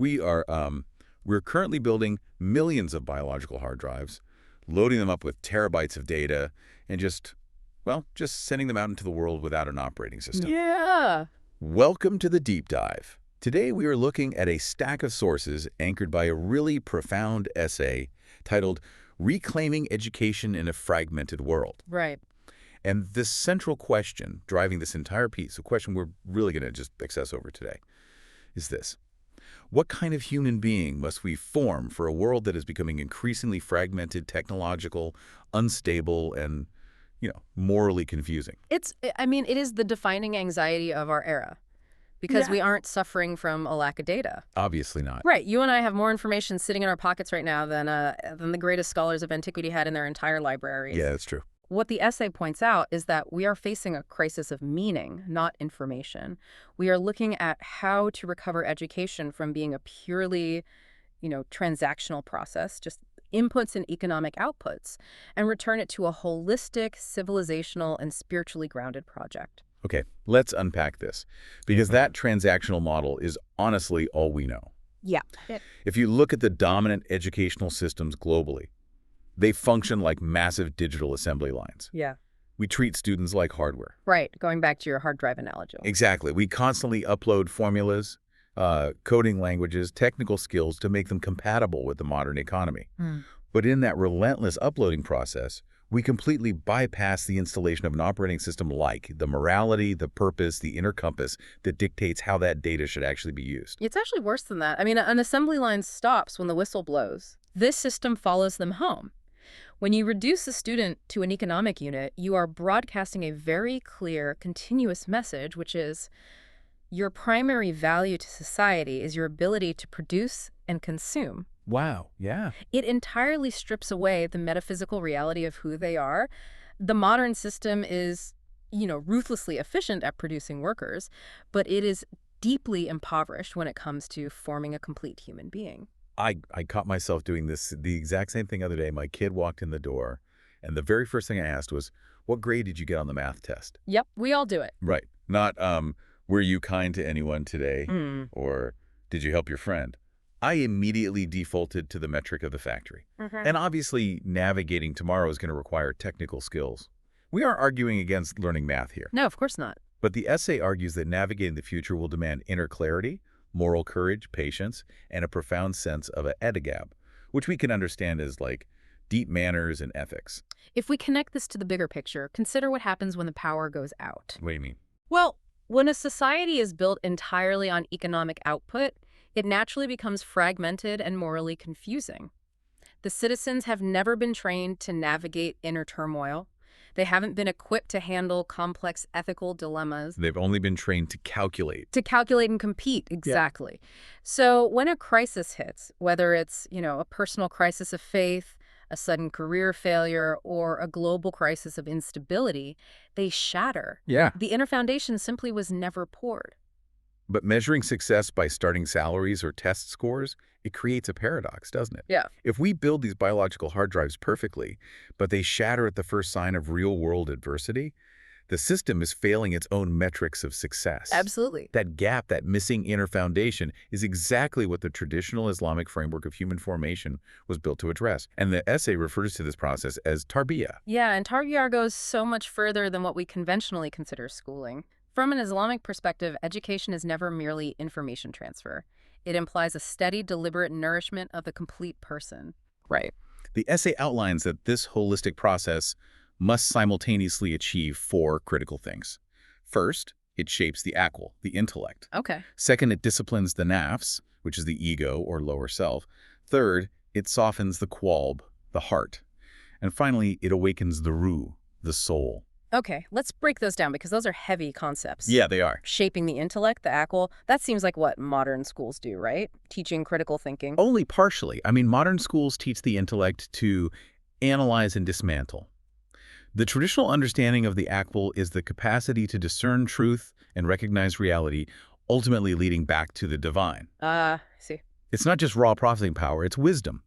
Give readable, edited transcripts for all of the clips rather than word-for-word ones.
We are we're currently building millions of biological hard drives, loading them up with terabytes of data, and just sending them out into the world without an operating system. Yeah. Welcome to the deep dive. Today we are looking at a stack of sources anchored by a really profound essay titled Reclaiming Education in a Fragmented World. Right. And this central question driving this entire piece, a question we're really going to just obsess over today, is this. What kind of human being must we form for a world that is becoming increasingly fragmented, technological, unstable, and, morally confusing? It is the defining anxiety of our era because Yeah. we aren't suffering from a lack of data. Obviously not. Right. You and I have more information sitting in our pockets right now than the greatest scholars of antiquity had in their entire libraries. Yeah, that's true. What the essay points out is that we are facing a crisis of meaning, not information. We are looking at how to recover education from being a purely, transactional process, just inputs and economic outputs, and return it to a holistic, civilizational, and spiritually grounded project. Okay, let's unpack this, because that transactional model is honestly all we know. Yeah. If you look at the dominant educational systems globally, they function like massive digital assembly lines. Yeah. We treat students like hardware. Right. Going back to your hard drive analogy. Exactly. We constantly upload formulas, coding languages, technical skills to make them compatible with the modern economy. But in that relentless uploading process, we completely bypass the installation of an operating system like the morality, the purpose, the inner compass that dictates how that data should actually be used. It's actually worse than that. An assembly line stops when the whistle blows. This system follows them home. When you reduce a student to an economic unit, you are broadcasting a very clear, continuous message, which is your primary value to society is your ability to produce and consume. Wow, yeah. It entirely strips away the metaphysical reality of who they are. The modern system is, ruthlessly efficient at producing workers, but it is deeply impoverished when it comes to forming a complete human being. I caught myself doing the exact same thing the other day. My kid walked in the door, and the very first thing I asked was, what grade did you get on the math test? Yep, we all do it. Right. Not, were you kind to anyone today? Or did you help your friend? I immediately defaulted to the metric of the factory. And obviously, navigating tomorrow is going to require technical skills. We aren't arguing against learning math here. No, of course not. But the essay argues that navigating the future will demand inner clarity, moral courage, patience, and a profound sense of edigab, which we can understand as like deep manners and ethics. If we connect this to the bigger picture, consider what happens when the power goes out. What do you mean? Well, when a society is built entirely on economic output, it naturally becomes fragmented and morally confusing. The citizens have never been trained to navigate inner turmoil. They haven't been equipped to handle complex ethical dilemmas. They've only been trained to calculate. To calculate and compete, exactly. Yeah. So when a crisis hits, whether it's, a personal crisis of faith, a sudden career failure, or a global crisis of instability, they shatter. Yeah. The inner foundation simply was never poured. But measuring success by starting salaries or test scores, it creates a paradox, doesn't it? Yeah. If we build these biological hard drives perfectly, but they shatter at the first sign of real-world adversity, the system is failing its own metrics of success. Absolutely. That gap, that missing inner foundation, is exactly what the traditional Islamic framework of human formation was built to address. And the essay refers to this process as tarbiyah. Yeah, and tarbiyah goes so much further than what we conventionally consider schooling. From an Islamic perspective, education is never merely information transfer. It implies a steady, deliberate nourishment of the complete person. Right. The essay outlines that this holistic process must simultaneously achieve four critical things. First, it shapes the aql, the intellect. Okay. Second, it disciplines the nafs, which is the ego or lower self. Third, it softens the qalb, the heart. And finally, it awakens the ruh, the soul. Okay, let's break those down because those are heavy concepts. Yeah, they are. Shaping the intellect, the aql, that seems like what modern schools do, right? Teaching critical thinking. Only partially. Modern schools teach the intellect to analyze and dismantle. The traditional understanding of the aql is the capacity to discern truth and recognize reality, ultimately leading back to the divine. I see. It's not just raw processing power, it's wisdom.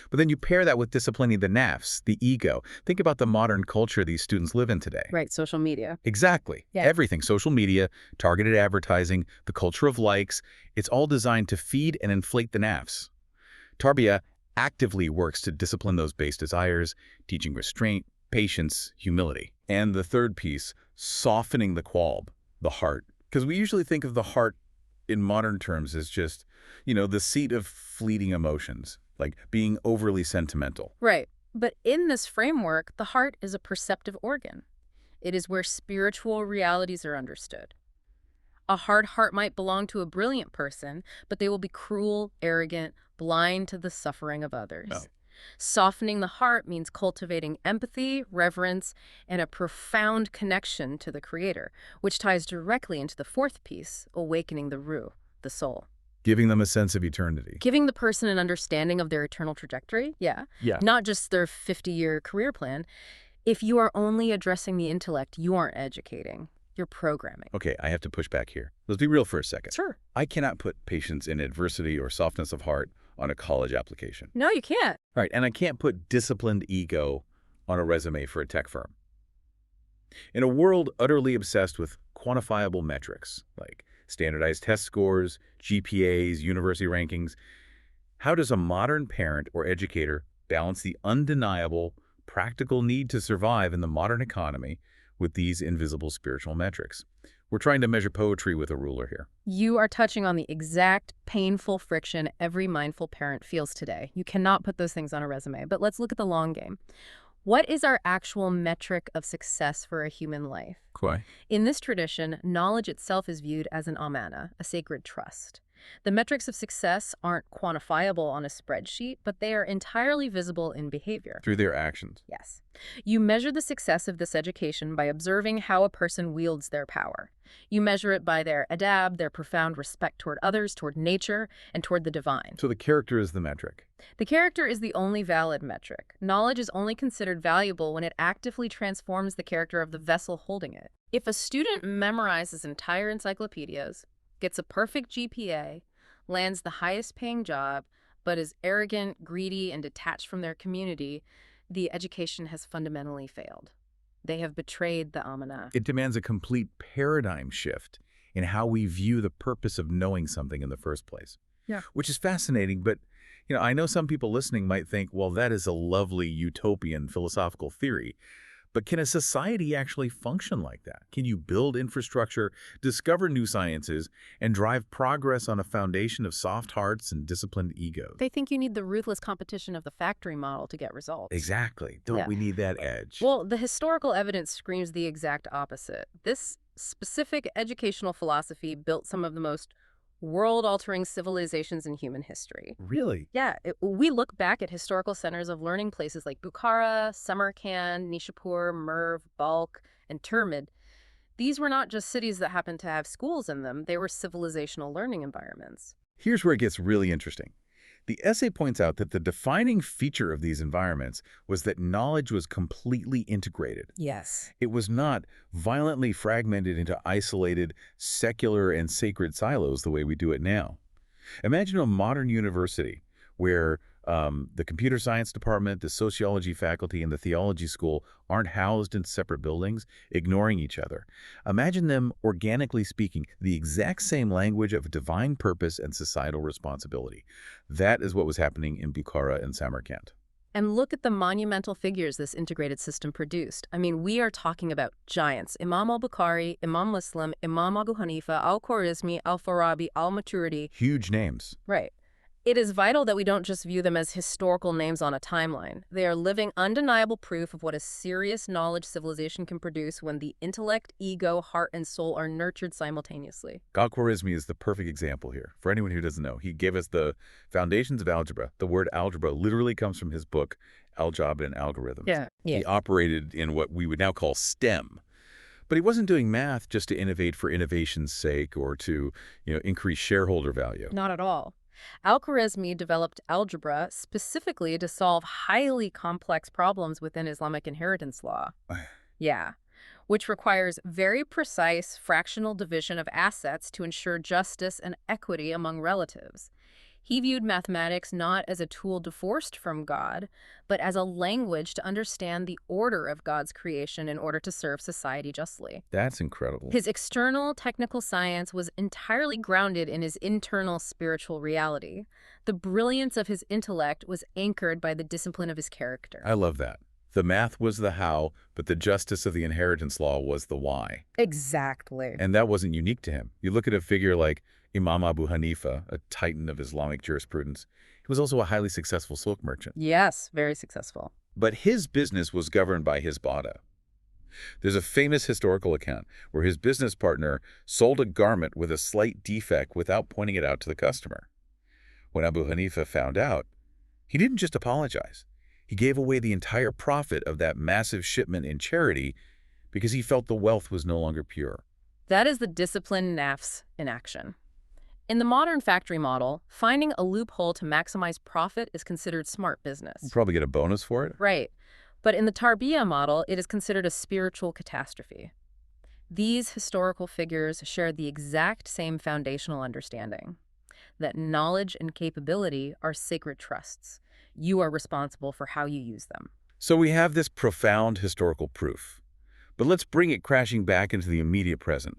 But then you pair that with disciplining the nafs, the ego. Think about the modern culture these students live in today. Right, social media. Exactly. Yeah. Everything, social media, targeted advertising, the culture of likes, it's all designed to feed and inflate the nafs. Tarbiyah actively works to discipline those base desires, teaching restraint, patience, humility. And the third piece, softening the qalb, the heart. Because we usually think of the heart in modern terms as just, the seat of fleeting emotions, like being overly sentimental. Right. But in this framework, the heart is a perceptive organ. It is where spiritual realities are understood. A hard heart might belong to a brilliant person, but they will be cruel, arrogant, blind to the suffering of others. Oh. Softening the heart means cultivating empathy, reverence, and a profound connection to the Creator, which ties directly into the fourth piece, awakening the ruh, the soul. Giving them a sense of eternity. Giving the person an understanding of their eternal trajectory, Yeah. not just their 50-year career plan. If you are only addressing the intellect, you aren't educating. You're programming. Okay, I have to push back here. Let's be real for a second. Sure. I cannot put patience in adversity or softness of heart on a college application. No, you can't. Right, and I can't put disciplined ego on a resume for a tech firm. In a world utterly obsessed with quantifiable metrics, like standardized test scores, GPAs, university rankings, how does a modern parent or educator balance the undeniable, practical need to survive in the modern economy with these invisible spiritual metrics? We're trying to measure poetry with a ruler here. You are touching on the exact painful friction every mindful parent feels today. You cannot put those things on a resume, but let's look at the long game. What is our actual metric of success for a human life? Quite. In this tradition, knowledge itself is viewed as an amana, a sacred trust. The metrics of success aren't quantifiable on a spreadsheet, but they are entirely visible in behavior. Through their actions. Yes. You measure the success of this education by observing how a person wields their power. You measure it by their adab, their profound respect toward others, toward nature, and toward the divine. So the character is the metric. The character is the only valid metric. Knowledge is only considered valuable when it actively transforms the character of the vessel holding it. If a student memorizes entire encyclopedias, gets a perfect GPA, lands the highest paying job, but is arrogant, greedy, and detached from their community, the education has fundamentally failed. They have betrayed the amana. It demands a complete paradigm shift in how we view the purpose of knowing something in the first place. Yeah. Which is fascinating, but I know some people listening might think, well, that is a lovely utopian philosophical theory. But can a society actually function like that? Can you build infrastructure, discover new sciences, and drive progress on a foundation of soft hearts and disciplined egos? They think you need the ruthless competition of the factory model to get results. Exactly. Don't we need that edge? Well, the historical evidence screams the exact opposite. This specific educational philosophy built some of the most world-altering civilizations in human history. Really? Yeah, we look back at historical centers of learning places like Bukhara, Samarkand, Nishapur, Merv, Balkh, and Turmid. These were not just cities that happened to have schools in them, they were civilizational learning environments. Here's where it gets really interesting. The essay points out that the defining feature of these environments was that knowledge was completely integrated. Yes. It was not violently fragmented into isolated, secular and sacred silos the way we do it now. Imagine a modern university where the computer science department, the sociology faculty, and the theology school aren't housed in separate buildings, ignoring each other. Imagine them organically speaking the exact same language of divine purpose and societal responsibility. That is what was happening in Bukhara and Samarkand. And look at the monumental figures this integrated system produced. I mean, we are talking about giants. Imam al-Bukhari, Imam Muslim, Imam Abu Hanifa, al-Khwarizmi, al-Farabi, al-Maturidi. Huge names. Right. It is vital that we don't just view them as historical names on a timeline. They are living, undeniable proof of what a serious knowledge civilization can produce when the intellect, ego, heart, and soul are nurtured simultaneously. Al-Khwarizmi is the perfect example here. For anyone who doesn't know, he gave us the foundations of algebra. The word algebra literally comes from his book, Algebra and Algorithms. Yeah. He operated in what we would now call STEM. But he wasn't doing math just to innovate for innovation's sake or to, increase shareholder value. Not at all. Al-Khwarizmi developed algebra specifically to solve highly complex problems within Islamic inheritance law. Yeah, which requires very precise fractional division of assets to ensure justice and equity among relatives. He viewed mathematics not as a tool divorced from God, but as a language to understand the order of God's creation in order to serve society justly. That's incredible. His external technical science was entirely grounded in his internal spiritual reality. The brilliance of his intellect was anchored by the discipline of his character. I love that. The math was the how, but the justice of the inheritance law was the why. Exactly. And that wasn't unique to him. You look at a figure like Imam Abu Hanifa, a titan of Islamic jurisprudence. He was also a highly successful silk merchant. Yes, very successful. But his business was governed by his bada. There's a famous historical account where his business partner sold a garment with a slight defect without pointing it out to the customer. When Abu Hanifa found out, he didn't just apologize. He gave away the entire profit of that massive shipment in charity because he felt the wealth was no longer pure. That is the discipline nafs in action. In the modern factory model, finding a loophole to maximize profit is considered smart business. You'll probably get a bonus for it. Right. But in the Tarbiyah model, it is considered a spiritual catastrophe. These historical figures shared the exact same foundational understanding, that knowledge and capability are sacred trusts. You are responsible for how you use them. So we have this profound historical proof. But let's bring it crashing back into the immediate present.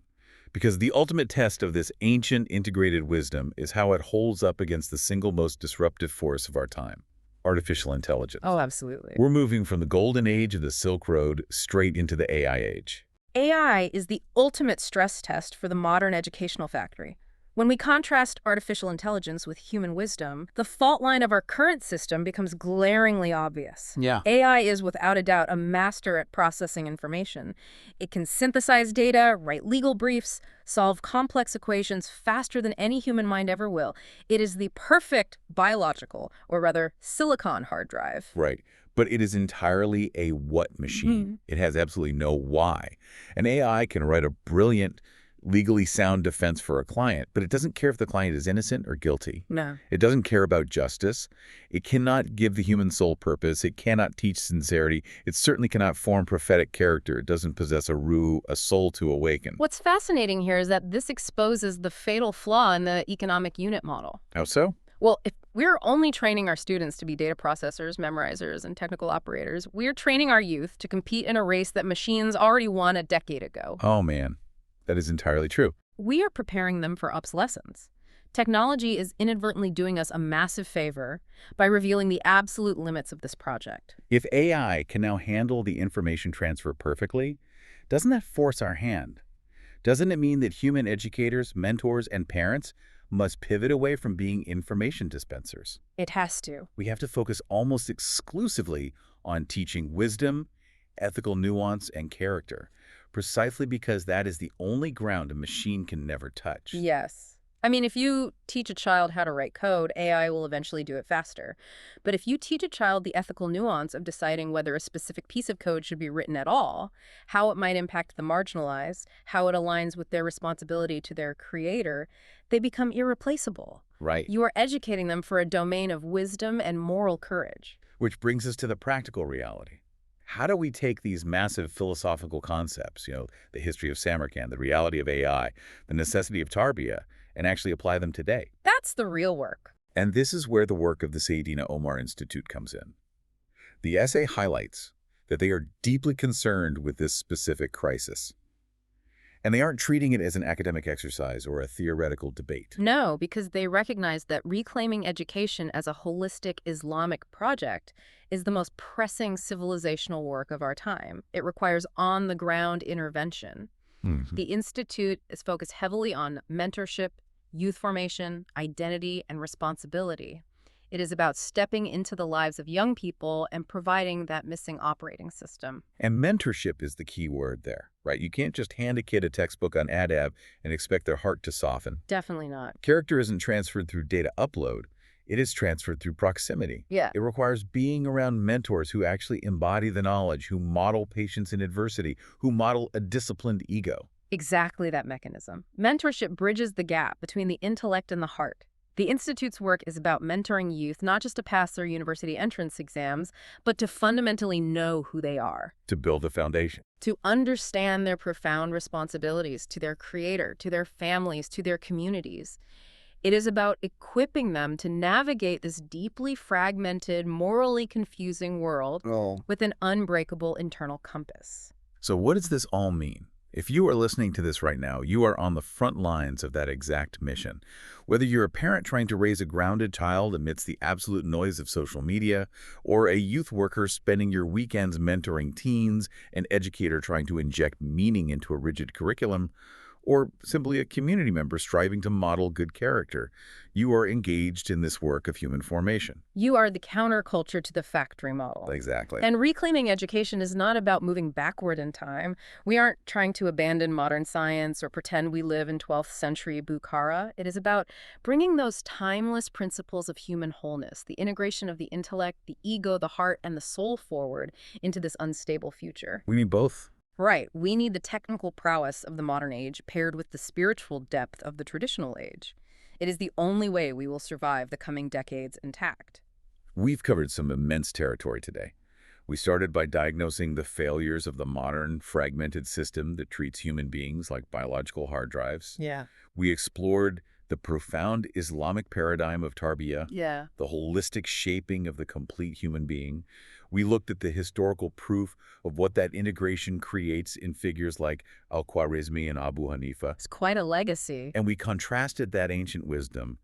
Because the ultimate test of this ancient integrated wisdom is how it holds up against the single most disruptive force of our time, artificial intelligence. Oh, absolutely. We're moving from the golden age of the Silk Road straight into the AI age. AI is the ultimate stress test for the modern educational factory. When we contrast artificial intelligence with human wisdom, the fault line of our current system becomes glaringly obvious. Yeah. AI is without a doubt a master at processing information. It can synthesize data, write legal briefs, solve complex equations faster than any human mind ever will. It is the perfect biological, or rather silicon hard drive. Right. But it is entirely a what machine. It has absolutely no why. An AI can write a brilliant, legally sound defense for a client, but it doesn't care if the client is innocent or guilty. No. It doesn't care about justice. It cannot give the human soul purpose. It cannot teach sincerity. It certainly cannot form prophetic character. It doesn't possess a soul to awaken. What's fascinating here is that this exposes the fatal flaw in the economic unit model. How so? Well, if we're only training our students to be data processors, memorizers, and technical operators, we're training our youth to compete in a race that machines already won a decade ago. Oh, man. That is entirely true. We are preparing them for obsolescence. Technology is inadvertently doing us a massive favor by revealing the absolute limits of this project. If AI can now handle the information transfer perfectly, doesn't that force our hand? Doesn't it mean that human educators, mentors, and parents must pivot away from being information dispensers? It has to. We have to focus almost exclusively on teaching wisdom, ethical nuance, and character, precisely because that is the only ground a machine can never touch. Yes. I mean, if you teach a child how to write code, AI will eventually do it faster. But if you teach a child the ethical nuance of deciding whether a specific piece of code should be written at all, how it might impact the marginalized, how it aligns with their responsibility to their creator, they become irreplaceable. Right. You are educating them for a domain of wisdom and moral courage. Which brings us to the practical reality. How do we take these massive philosophical concepts, the history of Samarkand, the reality of AI, the necessity of Tarbiyah, and actually apply them today? That's the real work. And this is where the work of the Sayyidina Omar Institute comes in. The essay highlights that they are deeply concerned with this specific crisis. And they aren't treating it as an academic exercise or a theoretical debate. No, because they recognize that reclaiming education as a holistic Islamic project is the most pressing civilizational work of our time. It requires on-the-ground intervention. The Institute is focused heavily on mentorship, youth formation, identity, and responsibility. It is about stepping into the lives of young people and providing that missing operating system. And mentorship is the key word there, right? You can't just hand a kid a textbook on adab and expect their heart to soften. Definitely not. Character isn't transferred through data upload. It is transferred through proximity. Yeah. It requires being around mentors who actually embody the knowledge, who model patience in adversity, who model a disciplined ego. Exactly that mechanism. Mentorship bridges the gap between the intellect and the heart. The Institute's work is about mentoring youth not just to pass their university entrance exams, but to fundamentally know who they are. To build a foundation. To understand their profound responsibilities to their creator, to their families, to their communities. It is about equipping them to navigate this deeply fragmented, morally confusing world Oh. with an unbreakable internal compass. So what does this all mean? If you are listening to this right now, you are on the front lines of that exact mission. Whether you're a parent trying to raise a grounded child amidst the absolute noise of social media, or a youth worker spending your weekends mentoring teens, an educator trying to inject meaning into a rigid curriculum, or simply a community member striving to model good character, you are engaged in this work of human formation. You are the counterculture to the factory model. Exactly. And reclaiming education is not about moving backward in time. We aren't trying to abandon modern science or pretend we live in 12th century Bukhara. It is about bringing those timeless principles of human wholeness, the integration of the intellect, the ego, the heart, and the soul forward into this unstable future. We mean both. Right. We need the technical prowess of the modern age paired with the spiritual depth of the traditional age. It is the only way we will survive the coming decades intact. We've covered some immense territory today. We started by diagnosing the failures of the modern, fragmented system that treats human beings like biological hard drives. Yeah. We explored the profound Islamic paradigm of tarbiyah, Yeah. the holistic shaping of the complete human being. We looked at the historical proof of what that integration creates in figures like Al-Khwarizmi and Abu Hanifa. It's quite a legacy. And we contrasted that ancient wisdom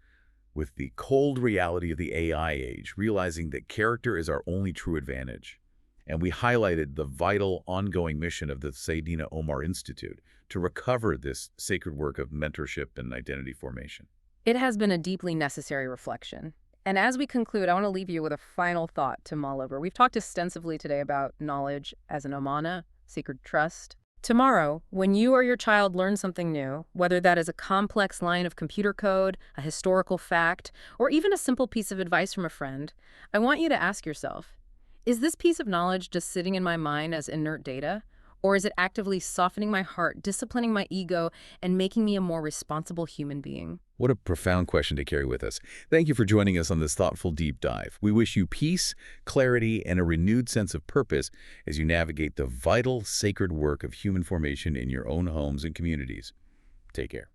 with the cold reality of the AI age, realizing that character is our only true advantage. And we highlighted the vital, ongoing mission of the Sayyidina Omar Institute to recover this sacred work of mentorship and identity formation. It has been a deeply necessary reflection. And as we conclude, I want to leave you with a final thought to mull over. We've talked extensively today about knowledge as an amana, sacred trust. Tomorrow, when you or your child learn something new, whether that is a complex line of computer code, a historical fact, or even a simple piece of advice from a friend, I want you to ask yourself, is this piece of knowledge just sitting in my mind as inert data? Or is it actively softening my heart, disciplining my ego, and making me a more responsible human being? What a profound question to carry with us. Thank you for joining us on this thoughtful deep dive. We wish you peace, clarity, and a renewed sense of purpose as you navigate the vital, sacred work of human formation in your own homes and communities. Take care.